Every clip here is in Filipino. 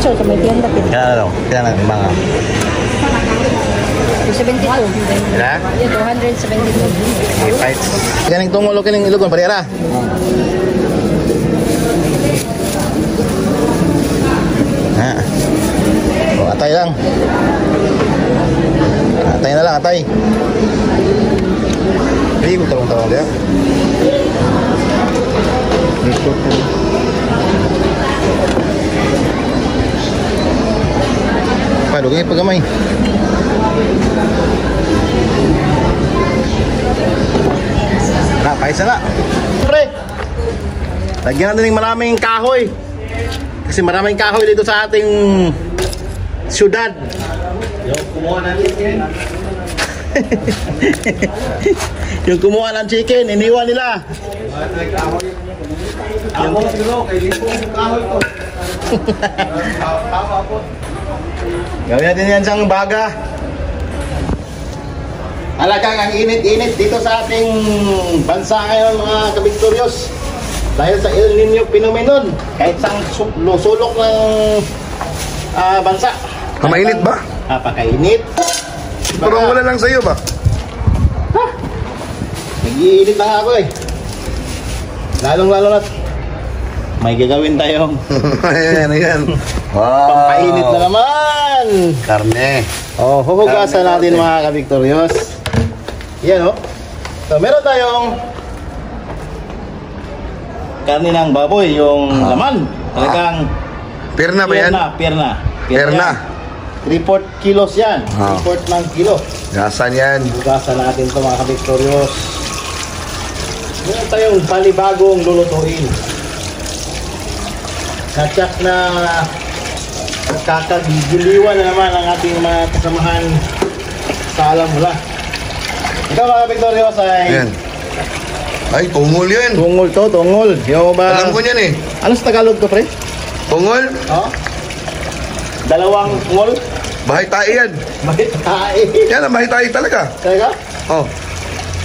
picture ka may tienda pin. Kaya na mga. 72. Wala? Yeah, 272. Fights. Kaning tungol o kaning ilugon, parehara. Atay lang. Atay na lang, atay. Hindi ko tarong-tarong dia. Padugay pagamay. Paisa na. Pre. Lagyan natin ng maraming kahoy. Kasi maraming kahoy dito sa ating syudad. Yung kumuha ng chicken. Yung kumuha ng chicken, iniwan nila. Ako siguro, kay Lipong kahoy ko. Gawin natin yan siyang baga. Alagang ang init-init dito sa ating bansa ngayon mga kabiktoryos. Dahil sa El Nino phenomenon, kahit sang sulok ng bansa. Mainit ba? Napakainit. Pero wala lang sa'yo ba? Ha? Nag-iinit na nga ako eh. Lalong-lalo na may gagawin tayong ayan. Wow. Pampainit na naman. Karne. Oh, huhugasan natin mga kabiktoryos. Yan oh. So meron tayong karne ng baboy, yung laman. Talagang Pierna ba yan? Pierna. 3/4 kilos yan. 3/4 ng kilo. Gasan yan. Hugasan natin ito mga kabiktoryos. Meron tayong panibagong lulutuin. Natsak na kakagiliwan na naman ang ating mga kasamahan sa alam mula. Ikaw mga kabiktoryos ay... Yan. Ay, tungol yan. Tungol to, tungol. Yung ba... Alam ko yan eh. Ano sa Tagalog to, pre? Tungol? Oh? Dalawang tungol? Bahay tayo yan. Bahay tayo. Yan ang bahay tayo talaga. Talaga? Oh.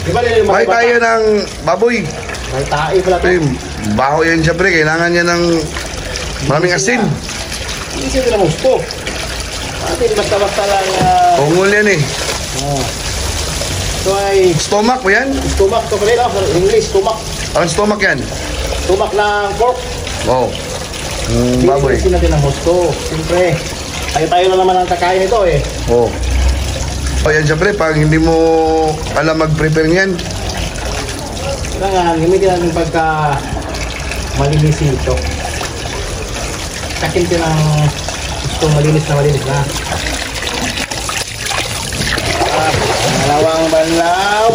Diba nila yung Bahay tayo ng baboy. Bahay tayo pala to. Baho yan siyempre. Kailangan niya ng maraming asin. Hindi sila ng gusto. Atin basta-basta lang... Tungol yan eh. Oh. Ito ay... Stomach mo yan? Stomach to pala. English, stomach. Ang stomach yan? Stomach ng pork. Oh. Baboy. Hindi natin ang gusto. Siyempre, tayo na naman ang kakain ito eh. Oh. O yan siyempre, pag hindi mo alam mag-prepare niyan. Kailangan, gamitin natin pagka malinisin ito. Sakin ko ng gusto malinis na. Dalawang banlaw.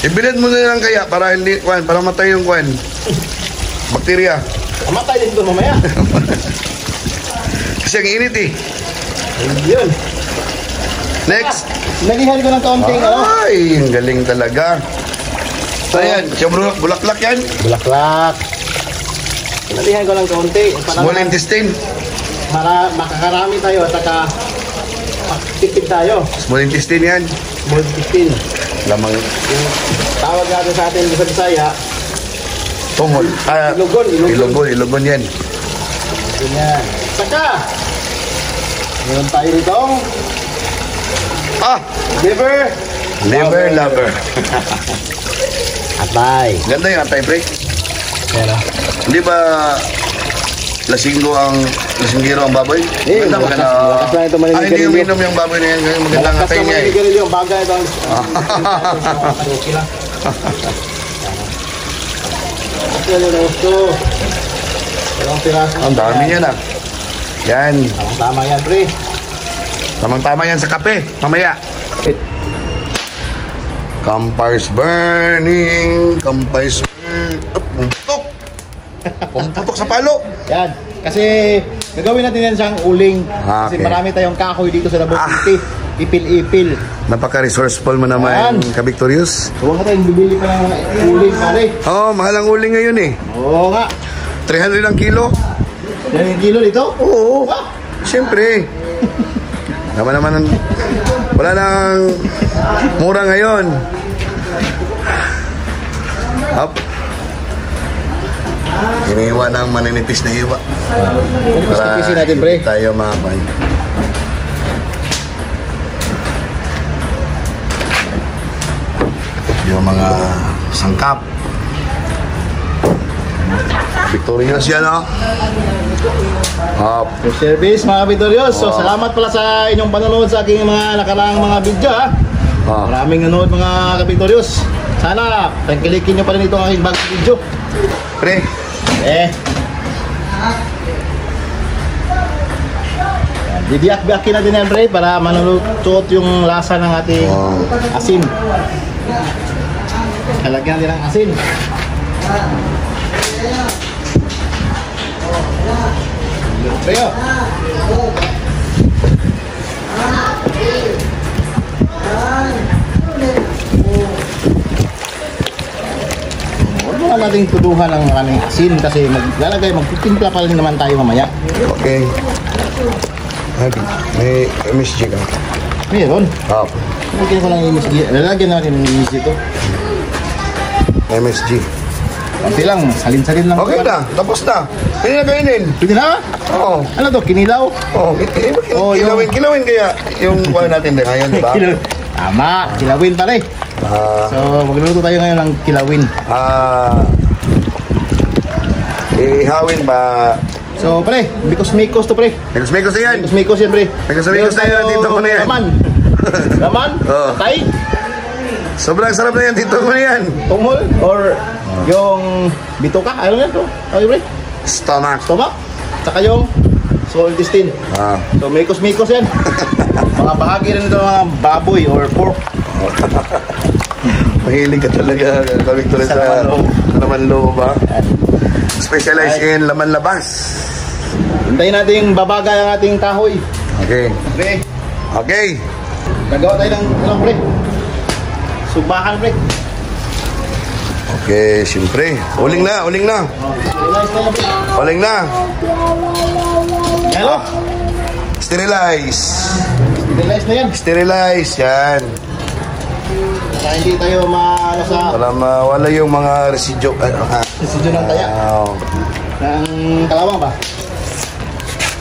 Ibilad mo na lang kaya para hindi para matay yung bakterya. Matay din ito mamaya. Kasi ang init eh. Yun. Next. Nagihan ko ng kaunting Ay, ang galing talaga. So yan, bulaklak yan. Bulaklak. Nagihan ko ng kaunti. Small intestine. Makakarami tayo at tipid tayo. Small intestine yan. Small intestine. Lamang. Yung tawag natin sa atin sa Bisaya. Tungol. Ilogon yan. Ganyan. Saka, meron tayo dito. Liver lover. Atay. Ganda yung atay break. Pero, hindi ba lasinggero ang baboy? Ganda maganda. Hindi uminom yung baboy na yan. Maganda ang atay niya eh. Yung bagay ito. Okay lang. Ang dami niya na. Yan. Tama yan, pre. Tamang-tama yan sa kape. Mamaya. Campfire's burning. Campfire's burning. Pumputok. Pumputok sa palo. Yan. Kasi gagawin natin yan siyang uling. Kasi marami tayong kahoy dito sa Davao City. Ipil-ipil. Napaka-resourceful mo naman, Kabictorious. Huwag ka tayong bibili pa ng uling, pare. Oo, mahal ang uling ngayon eh. Oo nga. 300 ang kilo. 300 kilo dito? Oo. Siyempre. Naman, wala nang mura ngayon. Up. Iniiwan ng maninipis na iwa. Para natin, pre. hindi tayo mabay. Yung mga sangkap. Victorious yan, oh. Good service mga Vitorios. So salamat pala sa inyong panonood sa aking mga nakaraang mga video ha. Maraming nanonood mga Vitorios. Sana tangkilikin nyo pa rin itong aking bagong video. Pre. Dibiak-biakin natin yan pre para manulusot yung lasa ng ating asin. Kalagyan natin ng asin. Pre, wala nating tuduhan ng aming asin kasi magtitimpla pa rin naman tayo mamaya. Okay. May MSG ka? Meron. Lagyan ko lang yung MSG. Lalagyan natin yung MSG ito. MSG. Kunti lang, salin-salin lang. Okay na, tapos na. Pwede na kainin. Pwede na? Oo. Ano to, kinilaw? Oo. Kilawin kaya yung kuha natin din ngayon, di ba? Tama, kilawin pare. So, magluluto tayo ngayon ng kilawin. Ihawin ba? So, pre, mikos-mikos to pre. Mikos-mikos na yan. Mikos-mikos yan pre. Mikos-mikos na yan, dito ko na yan. Laman. Laman? Oo. Tay? Sobrang sarap na yan, dito ko na yan. Tungol? Or yung bituka? Ano yan to? Okay pre? Stomach. Stomach? Tsaka yung small intestine. So, mikos-mikos yan. Mga bahagi rin ito mga baboy or pork. Mahilig ka talaga, Victor, sa laman loob, ba? Specialized in laman labas. Hintayin natin babagay ang ating kahoy. Okay. Pre. Okay. Gagawa tayo ng ano pre? Subahan pre. Okay, siyempre. Uling na. Uling na. Hello? Sterilize. Sterilize na yan. Sterilize, yan. Para hindi tayo maano sa Para mawala yung mga residue. residue ng taya. Ng kalawang ba?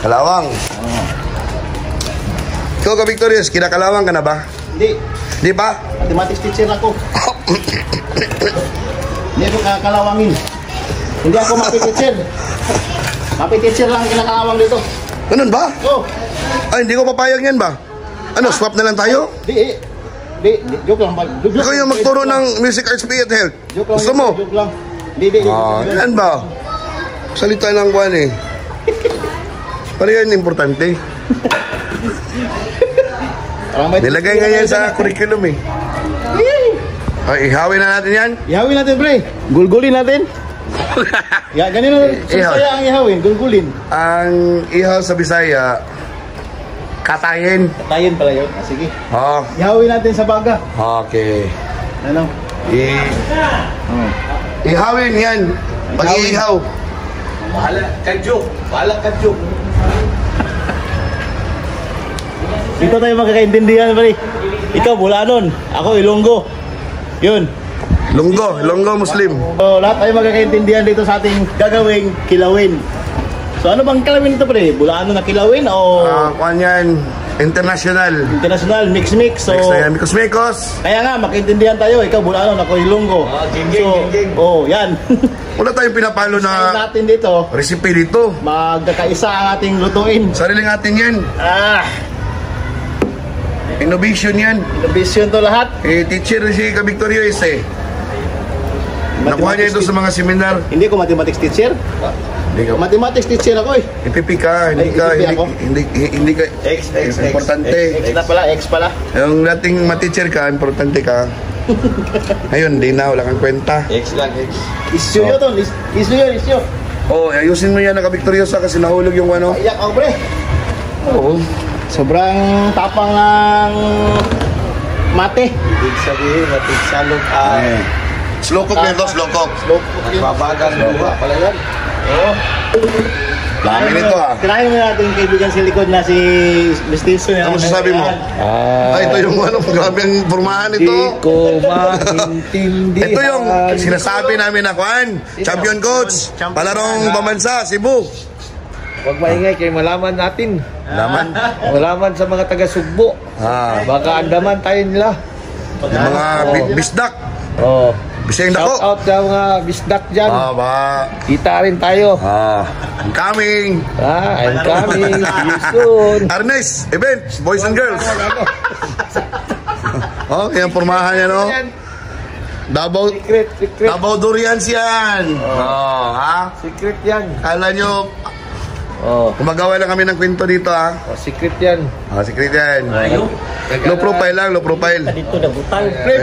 Kalawang. Ikaw ka, Victorious, kinakalawang ka na ba? Hindi. Di ba? Mathematics teacher ako. Hindi ako kakalawangin. Hindi ako mapiteacher. Mapiteacher lang kinakalawang dito. Ganun ba? Oh. Ay, hindi ko papayag yan ba? Ano, swap na lang tayo? Di. Joke lang. Ikaw yung magturo ng Music Arts PE at Health. Joke lang. Gusto mo? Joke lang. Di. Yan ba? Salita ng kuwan eh. Para yan importante. Nilagay nga yan sa curriculum eh. Ay, ihawin na natin yan. Ihawin natin pre. Gulgulin natin. Ganun na. Saya ang ihawin. Gulgulin. Ang ihaw sa Bisaya, katayin. Katayin pala yun. Sige. Ihawin natin sa baga. Okay. Ano? Ihawin yan. Pag-iihaw. Bahala kadyo. Dito tayo magkakaintindihan pre. Ikaw Bulanon. Ako Ilonggo. Yun. Longgo Muslim. So lahat tayo magkakaintindihan dito sa ating gagawing kilawin. So ano bang kilawin ito pre? Bulanon na kilawin o Kuwan yan, international. international mix? So Next na yan, Mikos. kaya nga magkaintindihan tayo. Ikaw Bulanon, ako Ilonggo. So yan. Wala tayong pinapalo Kaya na natin dito recipe dito. magkakaisa ang ating lutuin. Sariling atin yan. Innovation yan. Innovation to lahat. Teacher si Victorious eh. Nakuha niya ito sa mga seminar. Hindi ko mathematics teacher. Hindi ka. Mathematics teacher ako eh. IPP ka, hindi ka, IPP ako. hindi ka, X. importante. X na pala, X pala. Yung dating ma-teacher ka, importante ka. Ngayon, di na, wala kang kwenta. X lang, X. Issue yun to. Issue yun, issue. Oh, ayusin mo yan Victoriosa kasi nahulog yung ano. Iyak ako pre. Oo. Sobrang tapang ng mate. Ibig sabihin, matigsalog Slow cook nito, slow cook. Slow cook yun. Babagang luha pala yan. Oo. Dami nito ah. Tirahin mo natin yung kaibigan sa likod na si Mestizo. Ano masasabi mo? Ito yung ano, grabe ang pormahan ito. Di ko maintindihan. Ito yung sinasabi namin na Kwan, champion coach, palarong pambansa, Cebu. Huwag maingay kay malaman natin. Laman. Malaman sa mga taga-Sugbo. Baka andaman tayo nila. Yung mga bisdak. Oh. Bisayang Shout dako. out sa mga bisdak dyan. Ba. Kita rin tayo. I'm coming. I'm coming. See you soon. Arnes, events, boys and girls. Oh, yung pormahan niya, no? Davao, Secret. Davao Durians yan. Oh, ha? Secret yan. Kala nyo, Oh. gumagawa lang kami ng kwento dito, ha? Secret yan. Secret yan. Low profile lang, low profile. Dito na butang. Pre,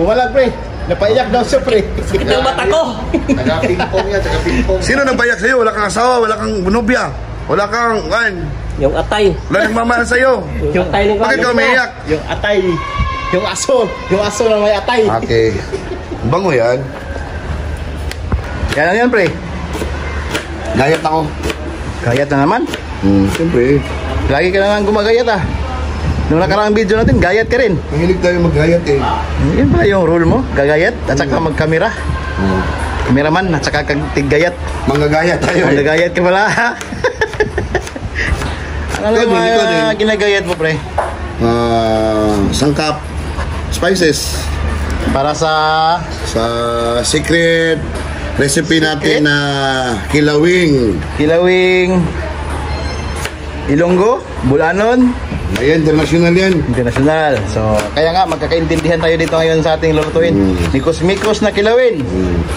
pumalag pre. Napaiyak daw siya pre. Sakit ng mata ko. Taga-pingpong yan, taga-pingpong. Sino nang payak sa'yo? Wala kang asawa, wala kang nobya, wala kang, Yung atay. wala nang mamahal sa'yo. Yung atay ng Bakit ka umiiyak? Yung atay. Yung aso na may atay. Okay. Bango yan. Kaya yan pre. Gayat ako. Gayat na naman. Siyempre. Lagi ka na lang gumagayat ah. Nung nakaraang video natin, gayat ka rin. Mahilig tayo maggayat eh. Yun pala yung rule mo, gagayat at saka magkamera. Kameraman at saka tiggayat. Manggagayat tayo eh. Gagayat ka pala. Ano Ikaw din, yung ikaw din. ginagayat mo pre? Sangkap. Spices. Para sa Secret recipe natin na kilawing. kilawing Ilonggo, Bulanon, Ayan, international yan. international. So, kaya nga magkakaintindihan tayo dito ngayon sa ating lulutuin. Mikos-mikos na kilawin.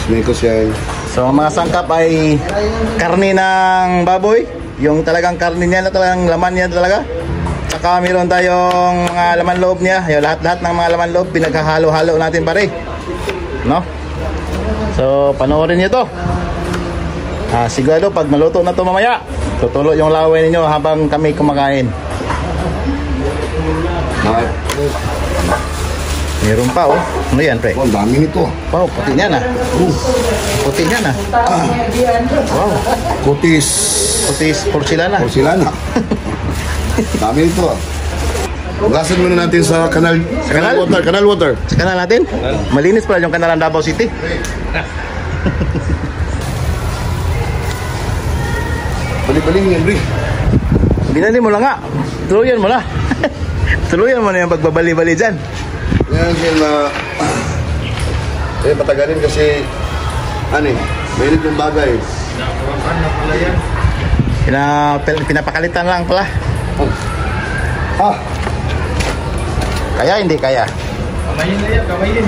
Smekos yan. So, ang mga sangkap ay karne ng baboy. Yung talagang karne niya na talagang laman niya talaga. Saka meron tayong mga laman loob niya. Yung lahat-lahat ng mga laman loob pinaghahalo-halo natin pare. No? So, panoorin niyo to. Sigurado pag maluto na to mamaya, tutulo yung laway ninyo habang kami kumakain. Meron pa oh. Ano yan pre? Ang dami nito. Wow, puti niyan ah. Puti niyan ah. Wow, Kutis. puti porcelana. Porcelana. Dami nito. Gasan muna natin sa kanal. kanal? Kanal water. Sa kanal natin? Malinis pala yung kanal ng Davao City. Bali-baling yan, Bri. Binali mo lang nga. Tuluyan mo na. Tuluyan mo na yung pagbabali-bali dyan. Yan sila patagalin kasi mainit yung bagay. Pinapakalitan lang pala. Ah, Kaya hindi kaya. Kamayin na yan, kamayin.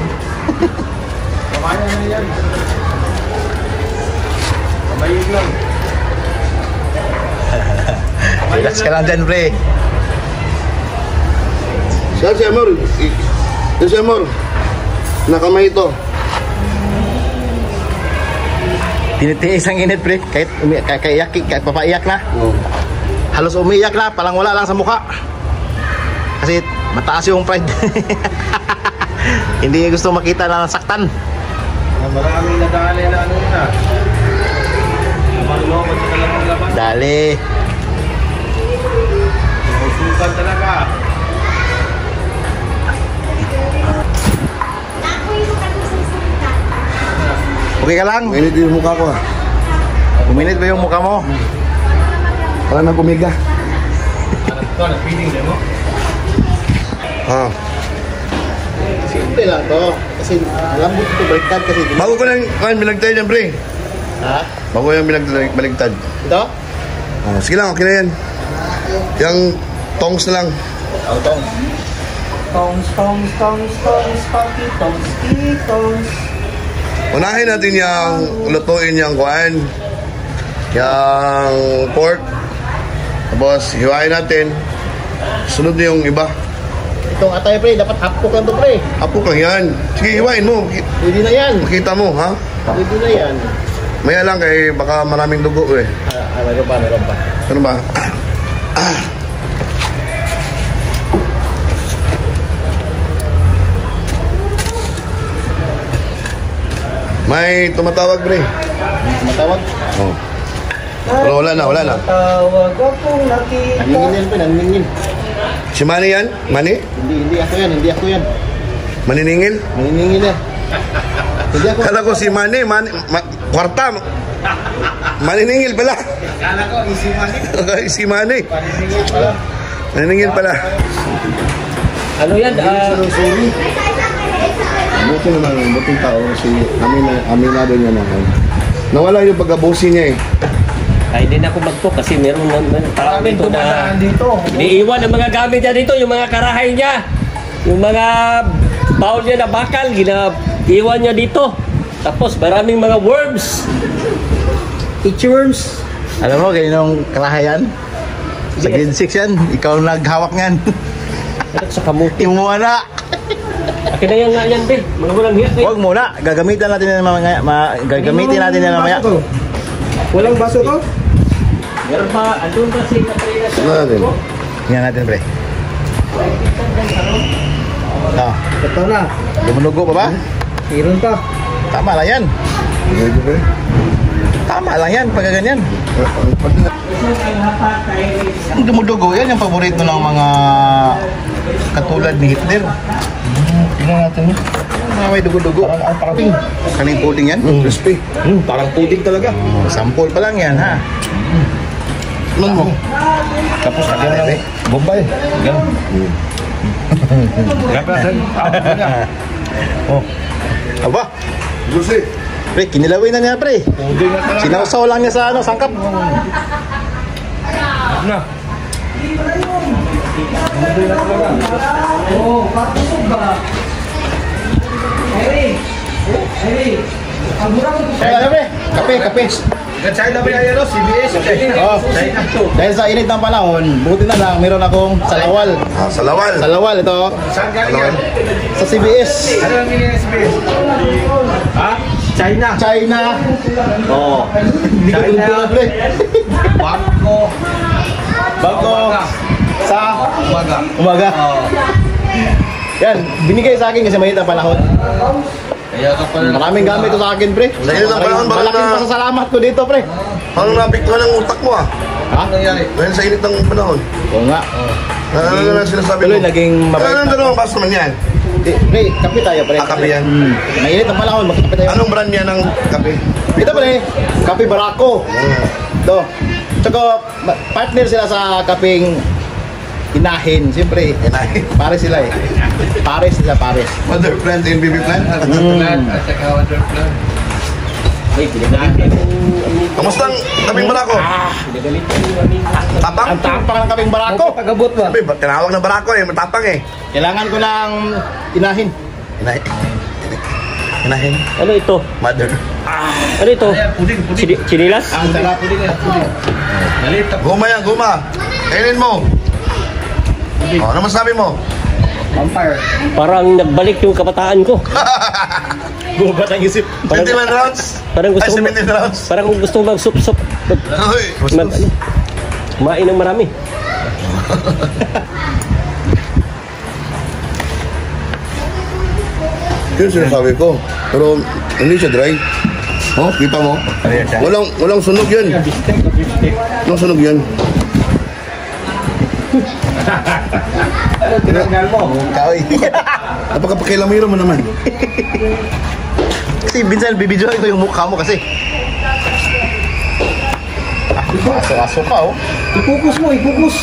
Kamayin na yan. Kamayin lang. Relax ka lang dyan pre. si Amor. Si Amor. Nakamay ito. Tinitiis ang init pre. Kahit papaiyak na. Halos umiiyak na. Palang wala lang sa mukha. Kasi mataas yung pride. Hindi niya gusto makita na nasaktan. Maraming nadali na ano na. Malulobot sa kalamang laban. Dali. Usukan talaga. Okay ka lang? Mainit yung mukha ko ah. Uminit ba yung mukha mo? Parang nag-umiga. Ito, nag-feeding din mo. Ah. Simple lang to. Kasi lambot ito baliktad kasi. Bago ko lang binagtad yan, Bri. Ha? Bago yung binagtad. Ito? Oh, sige lang, okay na yan. Yung tongs na lang. Ang tong. Tongs. Unahin natin yung lutuin yung kuhaan. Yung pork. Tapos hiwain natin. Sunod na yung iba. Itong atay pre, dapat hapok lang to pre. Apok lang yan. Sige, hiwain mo. Pwede na yan. Makita mo, ha? Pwede na yan. Maya lang kay baka maraming dugo eh. Meron pa. Ano ba? May tumatawag, Bre. Matawag. Oh. Pero wala na, wala na. Tawag akong nakita. Naningin yan pa, naningin. Si Manny yan? Manny? Hindi ako yan. Maniningil? Naniningin yan. Hindi ako. Kala ko si Manny, kwarta. Maniningil pala. Kala ko, easy money. Okay, si Manny. Paniningin pala. Maniningil pala. Ano yan? Sorry. Buti naman, buting tao si aminado niya naman. Nawala yung pagkabusi niya eh. Ay, hindi na ako magpo kasi meron parang Maraming ito na dumadaan dito. iniiwan ang mga gamit niya dito, yung mga karahay niya, yung mga bowl niya na bakal, iwan niya dito. Tapos maraming mga worms. Itchworms. Alam mo, ganyan kalahayan? Sa grade 6 yan, ikaw naghawak niyan. At sa kamuti. Yung muna. Akin na yan nga yan, be. Mga walang hiyat, eh. Huwag muna, gagamitan natin yan mamaya. Gagamitin natin yan mamaya. Walang baso to? Meron pa, andun pa si Katrina. Ano natin? Tingnan natin, pre. Ito na. Lumunugo pa ba? Meron pa. Tama lang yan. Tama lang yan, pagka ganyan. Ang dumudugo, yan yung paborito ng mga katulad ni Hitler. Tingnan natin yun. May dugo-dugo. Parang kaning pudding yan. Crispy. Parang pudding talaga. Sample pa lang yan, ha? Ano mo? Tapos agad na eh. Bombay. Ganun. Oh. Aba, Juicy. pre, kinilawin na niya, pre. Sinawsaw lang niya sa sangkap. Na. Kaya, pre. Kape. China ba yan, CBS? Oh. Dahil sa init ng panahon, buti na lang, meron akong salawal. Ah, salawal. Salawal, ito. Saan galing yan? Sa CBS. Ano ang hindi ng CBS? Ha? China. China. Oh. Hindi ko China. tuntunan, pre. Bangko. Bago sa umaga. Yan, binigay sa akin kasi mahit ang panahon. Kaya ka pala. Maraming gamit ito sa akin, pre. Sa init ng panahon, baka Malaking na- pasasalamat ko dito, pre. Parang nabiktuhan ng utak mo ah. Ha? Ano nangyari? Dahil sa init ng panahon. Oo nga. Ano na sinasabi Tuloy, mo? naging mabait. Ano dalawang baso naman yan? Pre, kape tayo, pre. Ah, kape yan. Mainit ang panahon, magkape tayo. Anong brand niya ng kape? Ito, pre. Kape Barako. Ito. Tsaka, partner sila sa kapeng Inahin. Siyempre, Inahin. Pares sila eh. Pares sila, pares. Mother plant and baby plant? Plan at saka water plan. Ay, pinagalit ko. Kamusta ang kaping barako? Pinagalit ko yung aming Tapang? Ang tapang ng kapeng Barako. Pagabot ba? Sabi, tinawag ng barako eh, matapang eh. Kailangan ko ng Inahin. Inahin. Inahin. Ano ito? Mother. Ano ito? Puding. Chinilas? Ang sarap. Puding. Malit. Guma yan, guma. Kainin mo. Oh, ano masabi mo? Vampire. Parang nagbalik yung kabataan ko. Gubat ang isip. 21 rounds? Parang gusto Ay, ko 17 rounds? Parang gusto ko mag-sup-sup. Uy, Kumain ng marami. yun sinasabi ko. Pero hindi siya dry. Oh, kita mo? Walang sunog yan. Walang sunog yan. Ano tinanggal mo? Kaoy. Napakapakilamiro mo naman. Kasi minsan bibidyoin ko yung mukha mo kasi. Aso-aso pa oh. Ipukus mo, ipukus.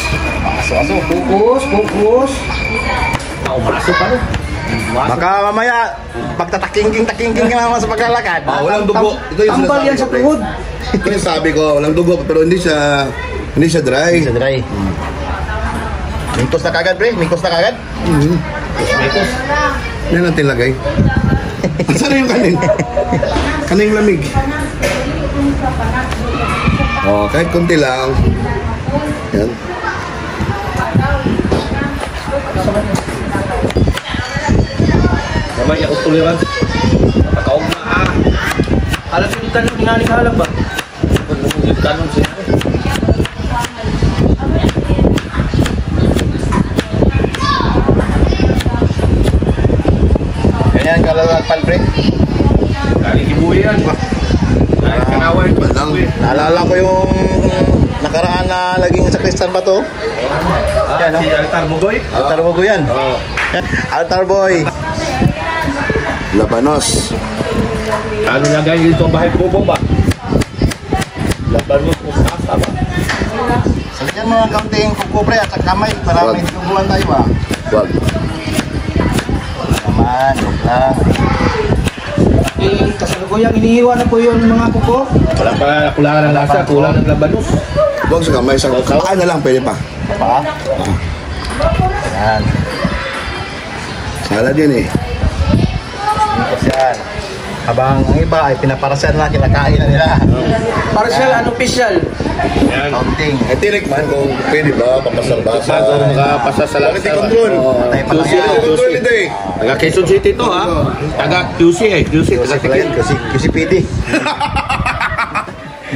Aso-aso. Pukus. Naumaso pa rin. Baka mamaya pagtataking-king ka naman sa paglalakad. Walang dugo. Ito yung Tambal yan sa tuhod. Ito yung sabi ko, walang dugo pero hindi siya dry. Sa dry. Mingkos na kagad, pre. Mingkos na kagad. Mingkos. Yan ang tilagay. Saan yung kanin? Kaning lamig. Oh, kahit konti lang. Yan. Kamay ako tuliran. Napakaog na Alam yung tanong, tingali ka alam ba? Yung tanong siya. Ganyan kalalakpan, pre. Galing kibuhi yan. Galing kanaway. Walang. Naalala ko yung nakaraan na laging sakristan ba to? Yan, Si Altar Mugoy. Altar Boy yan. Altar Boy. Labanos. Ano lagay dito ang bahay kubo ba? Laban mo kung sasa ba? So yan mga kaunting kukubre at kamay para may tubuhan tayo ba? Wag. Naman, lang. Kasalukuyang iniiwan na po yung mga kuko. Wala pa kulangan ng lasa, kulang ng labanos. Wag sa kamay, sa paa na lang pwede pa. Pa? Yan. Salad yan eh. Tapos yan. Habang ang iba ay pinaparasal na, kinakain na nila. Partial, unofficial. Kaunting. Ay tinikman kung pwede ba, papasal-basal. Bago makapasa sa Quality control. Patay pa lang QC yan. control ito eh. Taga Quezon City to ha. Taga QC eh. QC. Kasi pala yan, kasi PD.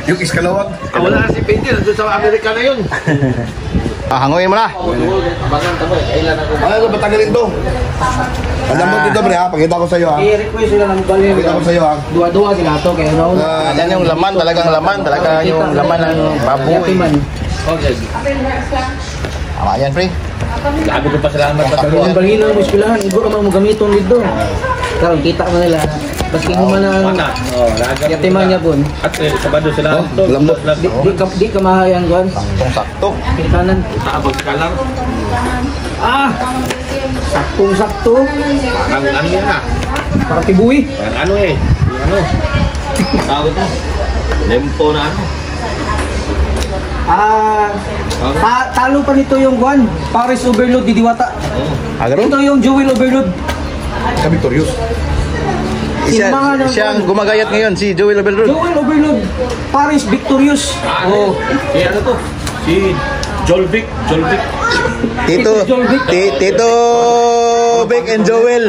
Yung iskalawag. Wala na si Pinti. Nandun sa Amerika na yun. Hanguin mo na. Ano ba tagalin to? Alam mo dito pre ha, pakita ko sa iyo ha. I-request sila ng bali. Pakita ko sa iyo ha. Dua-dua sila to kaya no. Yan yung laman, talagang laman. Talaga yung laman ng baboy. Yatiman. Okay. Tama yan, pre. Labi ko pa salamat sa Ang karuan. balina mo ispilahan, ibo ka mang gamiton dito. Karon kita mo nila. Baski mo man ang Mana? Oh, laga. yatiman niya pun. At sabado sila. Oh, lambot. Di ka mahayang kuan. Saktong-sakto. Kanan. Taabog ka lang. Ah! Saktong-sakto. Parang ano yan ah. Para tibuhi. Parang ano eh. Yung ano. Tawag ito. Lempo na ano. Ah, talo pa nito yung kuan. Paris Overload di Diwata. Agaro? Ito yung Jewel Overload. Ka victorious. Siyang gumagayat ngayon, si Joel Abelrod. Jewel Overload. Paris Victorious. Oh. Si ano to? Si Jolvic. Jolvic. Tito, Tito Vic and Joel.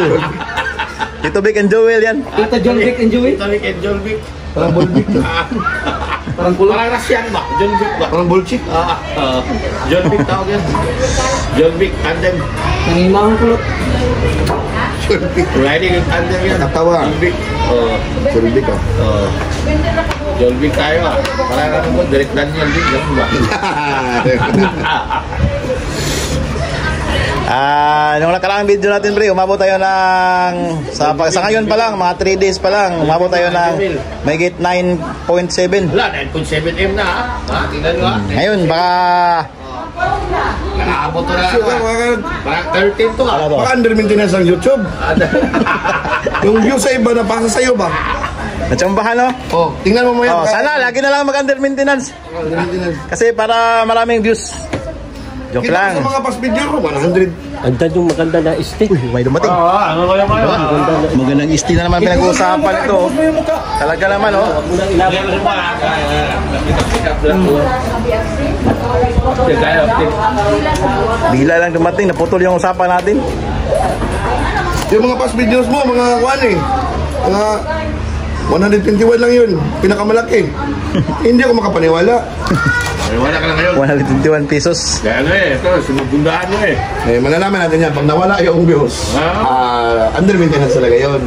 Tito Vic and Joel yan. Tita John Vic and Joey. Jolvic and Jolvic. Parang Bolvic. Parang kulo. Parang Russian ba? Jolvic ba? Parang bullshit. Jolvic tawag yan. Jolvic tandem. Nangimahang kulot. Riding in tandem yan. Natawa. Jolvic. Oh. Surubik ka. Oh. Jolvic tayo ah. Parang ano mo, direct Daniel din. Ganun ba? Nung nakaraang video natin pre, umabot tayo ng sa ngayon pa lang, mga 3 days pa lang, umabot tayo ng mahigit 9.7. Wala, 9.7M na ah. Tingnan nyo ah. Ngayon baka Nakaabot to na. Parang 13 to ah. Baka under maintenance ang YouTube. Yung view sa iba, napasa sa'yo ba? natsambahan no? Oh, tingnan mo mo yan. Sana lagi na lang mag-under maintenance. Kasi para maraming views. Joke Kita lang. sa mga past video ko, 100. Ganda yung maganda na stick. Uy, may dumating. Ano kaya mga? Magandang isti na naman pinag-uusapan ito. Talaga naman, oh. Unang ilabot mo Bila lang dumating, naputol yung usapan natin. Yung mga past videos mo, mga kuan eh. Mga 121 lang yun. Pinakamalaki. Hindi ako makapaniwala. Wala ka na ngayon. 121 pesos. Kaya ano eh, ito, sinugundaan mo eh. Eh, malalaman natin yan. Pag nawala yung views, under maintenance talaga yun.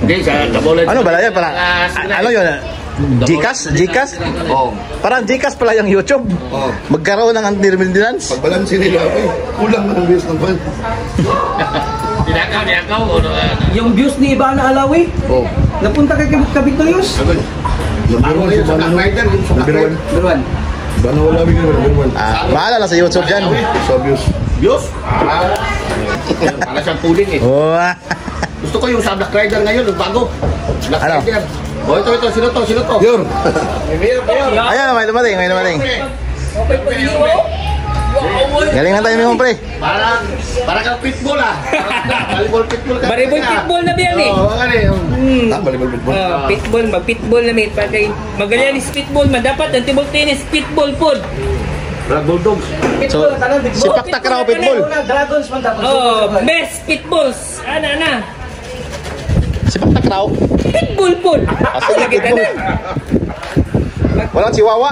Hindi, sa tabulan. Ano ba yan? Parang, ano yun? Gcash? Gcash? Oo. Parang Gcash pala yung YouTube. Oo. Magkaroon ng under maintenance. Pag balansin nila, eh, kulang na ng views ng fan. Tinakaw, o Yung views ni Ivana Alawi, Oo. napunta kay Victorious. Number 1 si Bana. Number 1. Beruan. Bana wala bigyan mo, number 1. Bahala na sa YouTube yan. So views. Diyos? Para siyang puling eh. Oh, Gusto ko yung sa Black Rider ngayon, yung bago. Black Ano? Rider. O ito, sino to? Yun. ayan, may dumating, may dumating. Galingan tayo mga pre. Parang kang pitbull ah. Volleyball pitbull ka. Volleyball pitbull na biyan eh. Oo, ano eh. Volleyball pitbull. Pitbull, mag-pitbull na may pagkay. Magaling ni pitbull man dapat ang tibok tennis pitbull pod. Black Bulldogs. So, si Paktak raw pitbull. Dragons man tapos. Oh, best pitbulls. Ana. Si Paktak raw. Pitbull pod. Sige, pitbull. Walang chihuahua.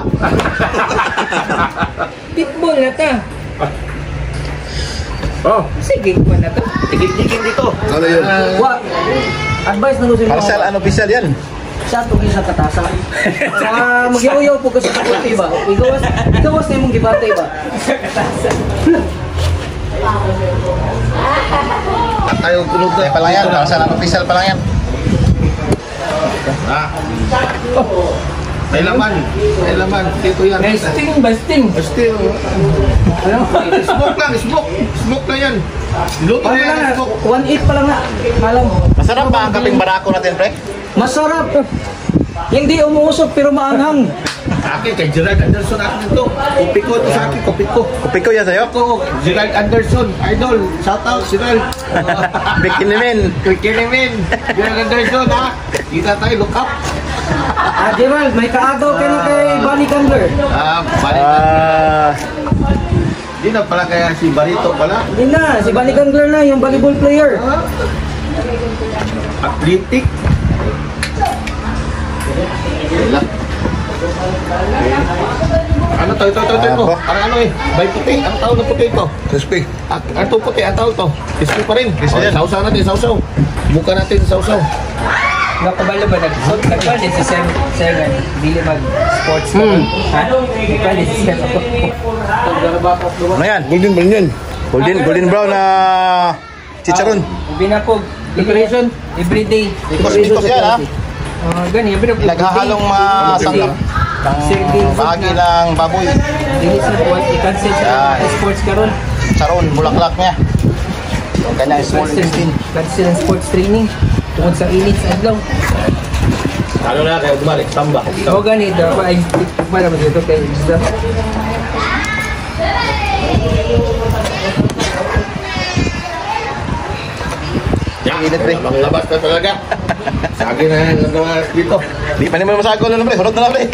Pitbull na ta. Oh, Sige, ko na to. tigil-tigil dito. Ano yun? Wa. Advice na mo sa Parcel unofficial yan. Sa tugin sa katasa. Magyaw-yaw po ka sa kapote ba? Igawas na mong gibate ba? At tayo kulog na. Pa lang yan. Sana official pa lang yan. May laman. May laman. Dito yan. Basting. Basti. Smoke lang. Smoke na yan. Luto na yan. Smoke. 1.8 pa lang na. Alam. Masarap ba ang kaping barako natin, pre? Masarap. Hindi umuusok pero maanghang. Akin, kay Gerald Anderson akin ito. Kopi ko ito sa akin, kopi ko. Kopi ko yan sa'yo? Ako, Gerald Anderson, idol. Shout out, Gerald. Bikinimin. Kinimin. Gerald Anderson, ha? Kita tayo, look up. Gerald, may kaagaw ka na kay Bunny Gambler. Barito. Di na pala kaya si Barito pala. Hindi na, si Bunny Gambler na, yung volleyball player. Athletic. Ano to? Parang ano eh, bay puti. Ang tawag na puti ito. Crispy. Ano to puti? Ang tawag to? Crispy pa rin. Okay, sausaw natin, sausaw. Buka natin, sausaw. Nakabalo ba nagpalit si Sam dili mag-sports ka? Ha? Nagpalit si Sam ako. Ano yan? Golden ba yun? Golden brown na chicharon. Binapog. Decoration. Everyday. Mikos yan, ha? Gani, binapog. Naghahalong sangkap. Ang bahagi ng baboy. Dili sa buwan, i-cancel sa sports karon. Charon, bulaklak niya. Yung kanyang small intestine. Cancel ang sports training. Tungkol sa init sa adlaw. Ano na kayo bumalik? Tamba. O gani, dapat ay para mo dito kay Isda. Init pre. Labas na talaga. Sagi na yan nagawa dito. Di pa naman masagol na pre. Hurot na lang pre.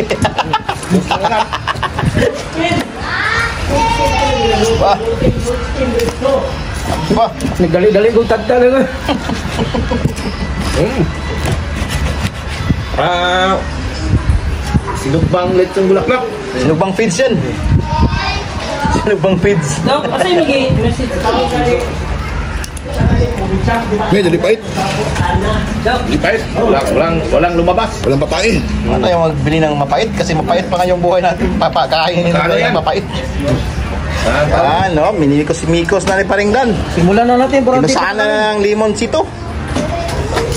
Ba? Nagdali-dali kong tagta na nga. Sinugbang lechong bulaklak. Sinugbang feeds yan. Sinugbang feeds. No, kasi may message. Medyo di pait. Di pa walang lumabas. Walang papain. Ano yung magbili ng mapait? Kasi mapait pa nga yung buhay natin. Papakainin Kano natin yan? yung mapait. Ano, minikos na ni Paringdan. Simulan na natin. Pinusahan na ng limon sito.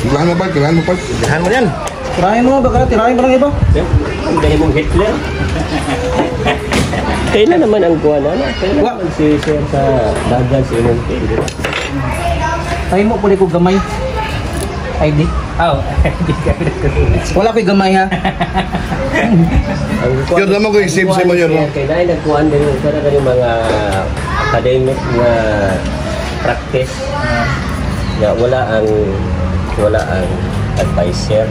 Kailangan mo pa. Dahan mo yan. Tirahin mo baka tirahin mo lang iba. Ang dahil mong Hitler. Kailan naman ang kuha na? Kailan naman si Sir sa dagat si Imong King? Tayo mo puli ko gamay. ID. Oh, Wala ko'y gamay ha. Yun naman ko i-save sa mo yun. Kailan nagkuhan din yung mga academic na practice na wala ang advisor.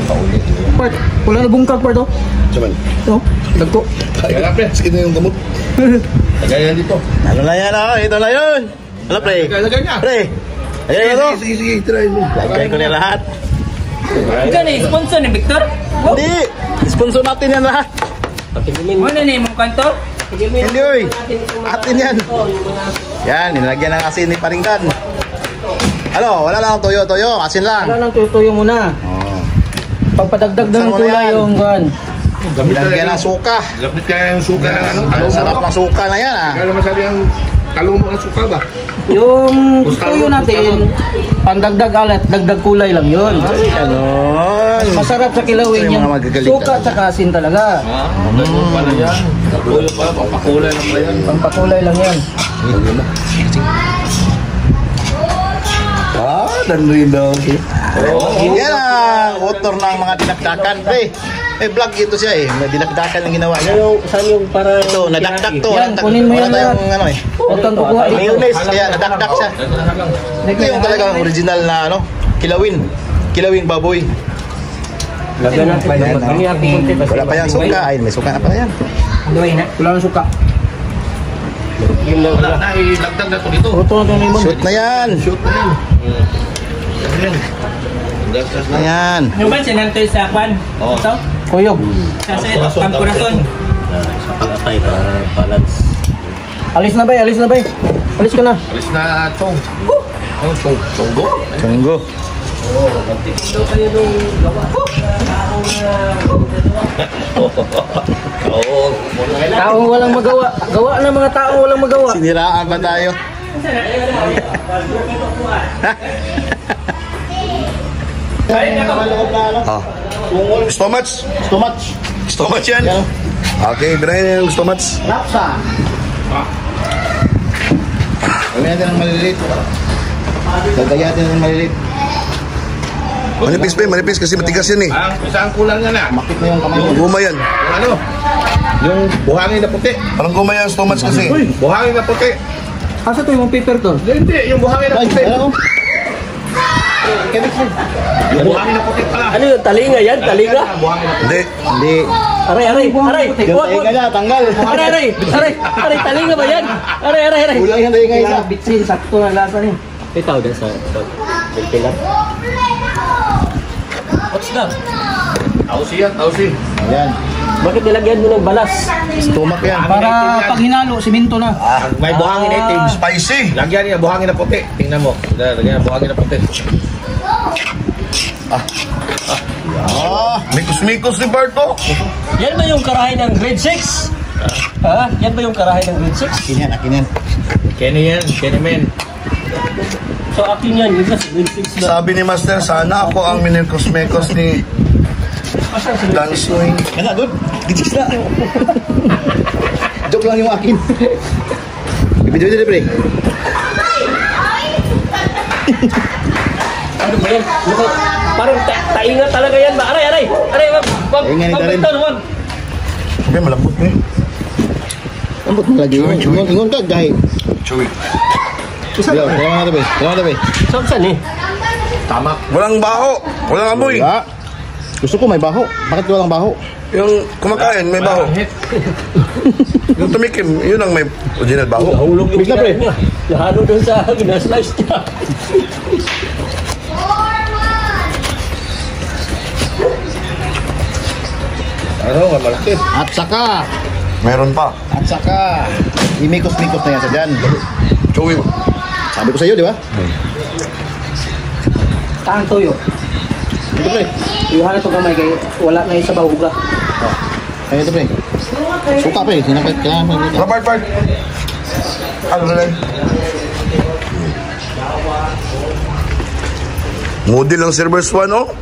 Paulit niya. Part, wala na bungkag part oh. Saman. Ito, dagko. Kaya pre. Sige na yung gamot. Kaya dito. Ano na yan ah? Ito na yun. Ano pre? Lagay niya. Pre. Ayan na to. Sige, try mo. Lagay ko na lahat. ikaw na sponsor ni Victor? Hindi. Sponsor natin yan lahat. Pakilumin mo. Ano na yung kanto? Hindi oy. Atin yan. Yan, nilagyan ng asin ni Paringdan. Ano, wala lang toyo. Asin lang. Wala nang tutuyo muna. Oh. Pagpadagdag ng Saan mo na tulay yan? yung kuhan. Nilagyan ng suka. Lapit kaya yung suka ng ano. Ang sarap ng suka na yan ah. Kaya naman sabi ang talong mo ng suka ba? Yung tuyo natin, pandagdag alat, dagdag kulay lang yun. Ganon. Masarap sa kilawin Ito yung yung mga magagaling suka talaga. at asin talaga. Pala yan. Nabulo pala. Papakulay na pala yan. Pampakulay lang yan. Danrin daw. Yan ang author ng mga dinakdakan, pre. May vlog ito siya eh. May dinakdakan yung ginawa niya. Saan yung para... Ito, nadakdak to. Yan, kunin mo Wala yan tayong ano eh. Huwag kang kukuha ito. Mayonnaise, kaya nadakdak siya. Ito yung talagang original na ano, kilawin. Kilawing baboy. Lagyan natin. Yan, no? Kami ako kunti. Wala pa yung suka. Ay, may suka na pala yan. Duway na. Wala nang suka. Yun lang. Wala na, ilagdag na ito dito. Ruto na ito yung limon. Shoot na yan. Shoot na yan. Yan. Gasgas Na na. yan. Ano ba sinantoy sa kwan? Oo. Ito? Kuyog. Sa Kampurason. Sa palatay para balance. Alis na bay, alis na bay. Alis ka na. Alis na chong. Oh, chonggo. Tunggo. Magtikim daw kayo nung gawa. Oo. Taong walang magawa. Gawa ng mga taong walang magawa. Siniraan ba tayo? Ay, nakamaloob na ano? Ah. Tungol. Stomach? Stomach. Stomach yan? Yan. Okay, binahin na yung stomach. Lapsa. Gawin natin ng maliliit. Gagayatin ng maliliit. Manipis pa manipis kasi matigas yan eh. Isang kulang na na. Makit na yung kamay mo. Guma yan. Yung ano? Yung buhangin na puti. Parang guma yan stomach kasi. Buhangin na puti. Asa to yung paper to? Hindi, yung buhangin na Ay, puti. ano? Yung buhangin na puti pala. Ano yung talinga yan? Talinga? Buhangin na puti. Hindi. Hindi. Aray, aray, aray. Yung tainga na, tanggal. Aray, aray, aray, aray, talinga ba yan? Aray, aray, aray. Kulang yung tainga isa. Bitsin, sakto na lasa niya. Ikaw din sa pilar. What's that? Tausi yan, tausi. Ayan. Bakit nilagyan mo ng balas? Stomach yan. Para pag hinalo, siminto na. May buhangin itim. Spicy. Lagyan niya buhangin na puti. Tingnan mo. Lagyan niya buhangin na puti. Mikos-mikos ni Barto. Yan ba yung karahay ng grade 6? Ha? Yan ba yung karahay ng grade 6? Akin yan, akin yan. Kenny yan, Kenny men. So akin yan, yung grade 6 na. Sabi ni Master, sana ako ang minikos-mekos ni Dansoy. Yan na, good. Gitis na. Joke lang yung akin. Ibigay pre. Ano ba yan? Parang tainga talaga yan ba? Aray, aray! Aray, wag! Wag! Tainga ni Darren. Wag! Sabi, malambot eh. Ambot mo lagi. Ingon ka, gahi. Chewy. Yo, tama na, be. Tama na, be. Saan eh? Tama. Walang baho. Walang amoy. Ah. Gusto ko may baho. Bakit walang baho? Yung kumakain, may baho. Yung tumikim, yun ang may original baho. Nahulog yung Bigla, pre. kinain niya. Nahalo doon sa ginaslice niya. Ano, malaki. At saka, Meron pa. imikos-mikos na yan sa dyan. Chewy. Sabi ko sa iyo, di ba? Taang toyo. Ito, pre. Iwahan na ito kamay kayo. Wala na yung sabaw uga. Ay, ito, pre. Suka, pre. Sinapit ka. Part. Ano na lang? Model ang server swan, oh.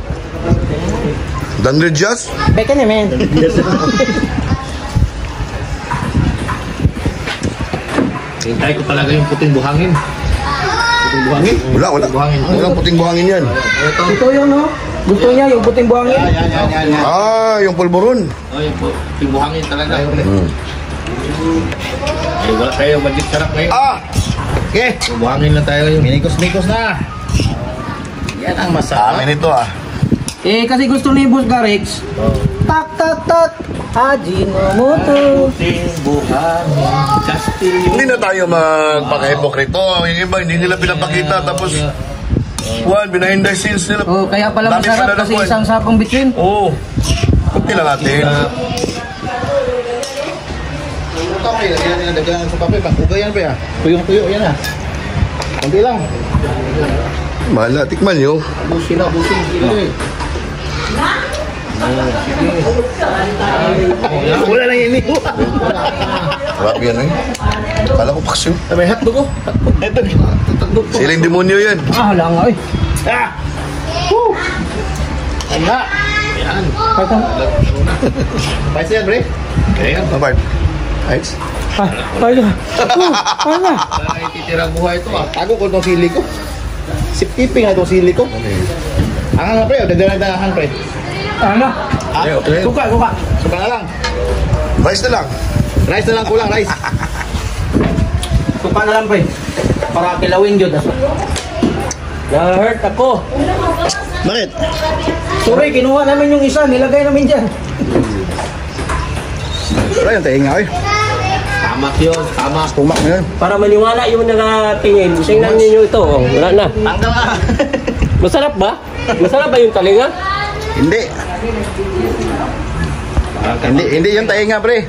Dandre Jazz. Beka na, men. Hintay ko talaga yung puting buhangin. Puting buhangin? Wala. Buhangin. Walang puting buhangin yan. Ito. Ito yung no? Gusto niya yung puting buhangin. Yan. Ah, yung pulburon. Oh, yung puting buhangin talaga. Ay, wala kayo. Magic sarap ngayon. Ah! Okay. Yung buhangin lang tayo yung... Minikos-mikos na. Yan ang masarap. Amin ito, ah. Eh, kasi gusto ni Boss Garex. Tak. Ajinomoto. Puting buhangin. Castillo. Hindi na tayo magpaka-hipokrito. Yung iba, hindi nila pinapakita. Tapos, behind the scenes nila. Oh, kaya pala Dami masarap pala kasi nakuha. isang sapong bitsin. Oo. Kunti lang natin. Suka, pre. Lagyan natin ang dagdagan ng suka, pre. Pangkuga yan, pre. Tuyong-tuyo yan, ah. Kunti lang. Mahala, tikman nyo. Abusin. Wala lang ini. Grabe yan, eh. Kala ko paksyo. May hotdog ko. Ito. Siling demonyo yan. Ah, wala nga eh. Ah! Woo! Ayan nga. Ayan. Paisa yan, pre. Ayan. Mabart. Ayos. Ano? Ano? Ay, titirang buhay ito ah. Tago ko itong sili ko. Sip-tiping na itong sili ko. Angan nga, pre. Dagdagan, pre. Ano? Okay. Suka. Suka na lang. Rice na lang. Rice na lang, kulang rice. Suka na lang, pre. Para kilawin yun. Na-hurt ako. Bakit? Sorry, kinuha namin yung isa. Nilagay namin dyan. Wala yung tahinga, eh. Tamak yun. Tamak. Tumak na yun. Para maniwala yung nakatingin. Tingnan ninyo ito. Oh, wala na. Tanggal na. Masarap ba? Masarap ba yung talinga? Hindi. Hindi yung tahinga, pre.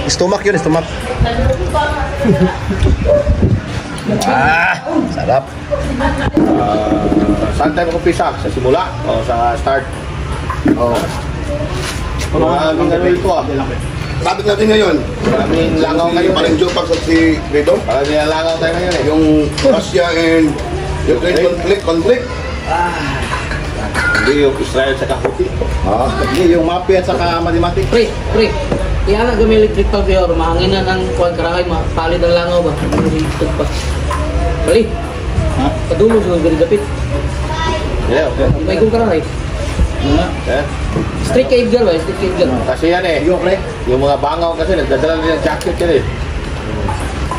Stomach yun, stomach. Sarap. Saan tayo mag-umpisa? Sa simula o sa start? Oo. Maraming ano ito ah. Topic natin ngayon. Maraming langaw ngayon. Parang Jopax at si Fredo. Maraming langaw tayo ngayon eh. Yung Russia and Ukraine conflict. Hindi yung Israel sa Kahuti. Hindi yung mafia at saka mathematics. Pre. Iyan na gamay electric pa kayo. Mahanginan ang kuwan karahay. Palit ang langaw ba? Electric pa. Bali. Padulo sa mga gapit. Yeah, okay. May kong karahay. Eh? Strict ka Edgar ba? Strict ka Edgar. Kasi yan eh. Yung mga bangaw kasi nagdadala nila ng jacket yan eh.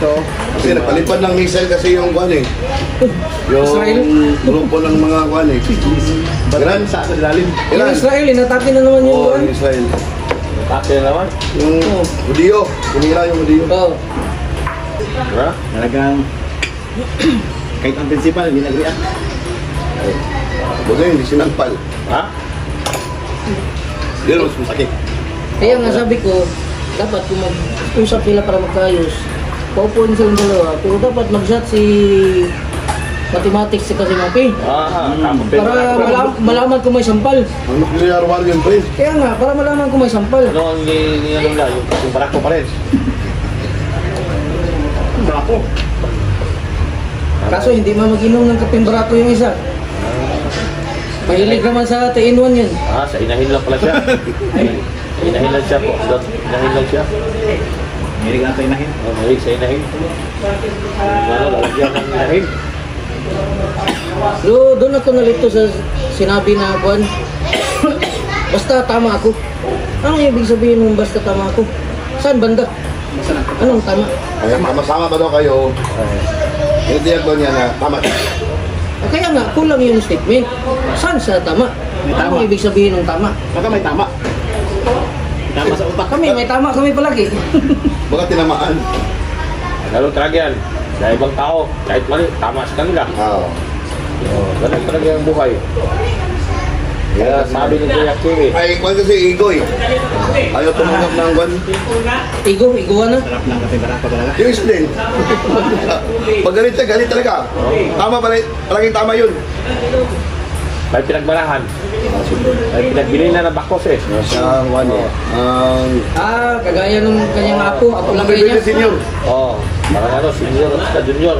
So, Kasi nagpalipad ng missile kasi yung kuan eh. Yung Israel? grupo ng mga kuan eh. Iran sa lalim. Yung Iran. Israel, natake na naman yung Oo, kuwan. yung Israel. Kasi naman. Yung Hudiyo. Sinira yung Hudiyo. Oo. Diba? Talagang kahit ang principal, hindi nag-react. Buto yun, hindi sinagpal. Ha? Yun, mas masakit. Kaya nga sabi ko, dapat kung mag-usap sila para magkaayos, paupuin silang dalawa. Pero dapat mag-shot si mathematics si Kasimapi. Para malaman kung may sampal. Ang nuclear war yun, pre. Kaya nga, para malaman kung may sampal. Ano ang ano nila? Yung barako pa rin. Brako. Kaso hindi man mag-inom ng kapeng barako yung isa. Mahilig naman sa 3-in-1 yan. Sa inahin lang pala siya. Inahin lang siya po. Inahin lang siya. Hilig lang sa inahin. Mahilig sa inahin. Lalagyan ng inahin. So, doon ako nalito sa sinabi na kuwan. Basta tama ako. Ano ibig sabihin mong basta tama ako? Saan banda? Anong tama? Kaya sama ba daw kayo? Hindi ako niya na tama. Kaya nga, kulang yung statement. Saan sa tama? May tama. Ano ibig sabihin ng tama? Baka may tama. Tama sa utak. Kami, may tama kami palagi. Baka tinamaan. Lalo talaga yan. Sa ibang tao, kahit mali, tama sa kanila. Oo. Ganun talaga yung buhay. Kaya sabi ni Kuya Kimi, Ay, kwan kasi ego eh. Ayaw tumanggap ng kwan. Iguan na. Sarap ng kape barako talaga. Yung isa din. Pag galit siya, galit talaga. Tama pa rin. Palaging tama yun. may pinagbarahan. May pinagbili na ng bakos eh. Sa kwan eh. Kagaya nung kanyang ako lang Ang niya. senior. Oo. Parang ano, senior at junior.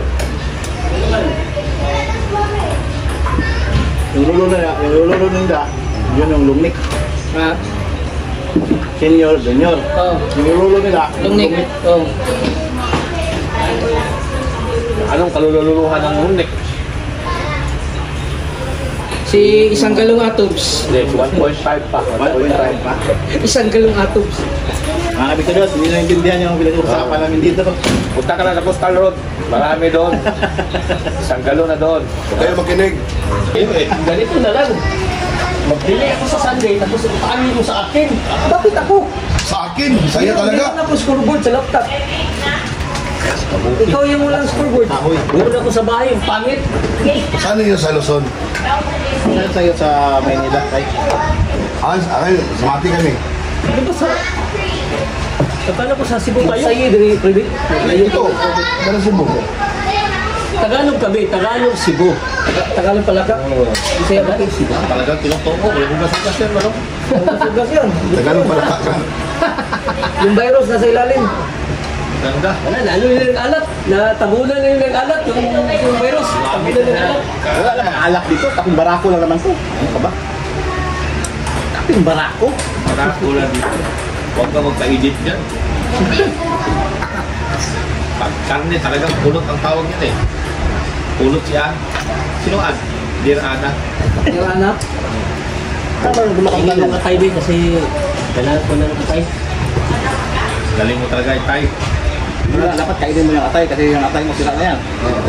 Yung lulo nila, yun yung lumnik. Ha? Senior, junior. Oo. Yung lulo nila, Lungnik. Oo. Anong kalululuhan ng munik? Si isang galong atubs. Hindi, 1.5 pa. 1.5 pa. Isang galong atubs. Mga kabisagos, hindi naintindihan yung pinag-uusapan namin dito. Punta ka na sa Coastal Road. Marami doon. Isang galo na doon. Huwag kayo makinig. Ganito na lang. Mag-delay ako sa Sunday, tapos paano mo sa akin? Bakit ako? Sa akin, saya talaga. Meron ako scoreboard sa laptop. Ikaw yung walang scoreboard. Meron ako sa bahay, yung pangit. Saan yun sa Luzon? Ano sa'yo sa Maynila, tay? Akin, sumati kami. Di ba sa... Akala ko sa Cebu tayo. Sa'yo, diri, private. Ito, para Cebu. Tagalog kami, Tagalog, Cebu. Tagalog pala ka? Bisaya ba? Cebu. Talagang tinutoko. Wala kong gasong yan, ano? Sugas yan. Tagalog pala ka. Yung virus nasa ilalim. Ganda. Wala, lalo yung alat. Natabunan na yung alat. Yung virus. Tabunan yung alat. Wala lang, alak dito. Tapos barako lang naman to. Ano ka ba? Kaping barako. Marako lang dito. Huwag ka magpa-edit dyan. Pag karne, talagang pulot ang tawag yan eh. Pulot siya. Sino An? Dear Ana. Yung anak. Tama lang gumakang Hindi tanong. ko katay din kasi kailangan ko na katay. Galing mo talaga itay. Wala, dapat kainin mo yung atay kasi yung atay mo sila na yan.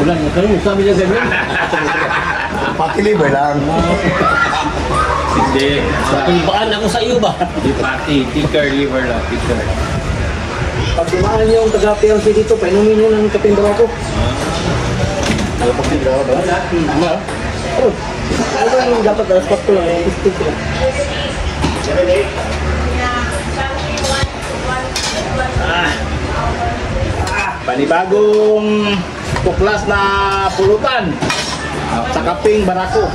Wala nga kayo, sabi niya ganyan. Pati liver lang. Hindi. Tulbaan ako sa iyo ba? Di pati. Thicker liver lang. Thicker. Pag dumaan niyo yung taga-PLC dito, painumin niyo ng kapeng barako. Ano yung dapat alas 4 lang, yung istig lang. Panibagong tuklas na pulutan sa kaping barako.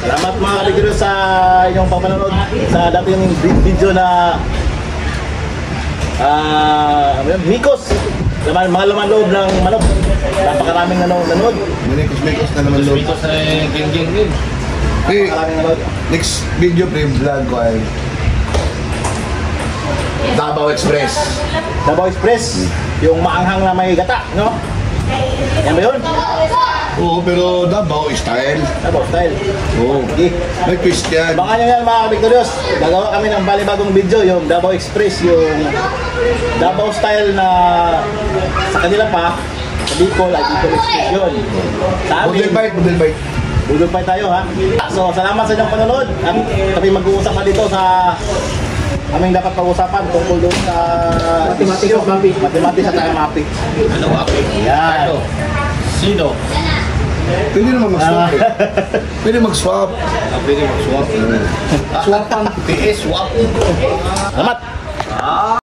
Salamat mga kabigro sa inyong pagpanonood sa dating video na Mikos. Mga laman loob ng manok. Napakaraming nanonood. Minikos na naman loob. Dito sa geng-geng din. Hey, Napakaraming nanonood. next video pre-vlog ko ay Davao Express. Davao Express, yung maanghang na may gata, no? Yan ba yun? Oo, pero Davao style. Davao style. Oo. Okay. May twist yan. Abangan nyo yan mga kabigtorios. Gagawa kami ng balibagong video, yung Davao Express, yung Davao style na sa kanila pa, sa Bicol ay Bicol Express yun. Sa amin, Budel bite. budol pa tayo ha. So salamat sa inyong panonood. Kami mag-uusap pa dito sa aming dapat pag-usapan tungkol doon sa Mathematics at mapping. Mathematics at saka mapping. Ano api? Yan. Ano? Sino? Pwede naman mag-swap eh. Pwede mag-swap. Pwede mag-swap. Swapan. PS swap. Salamat.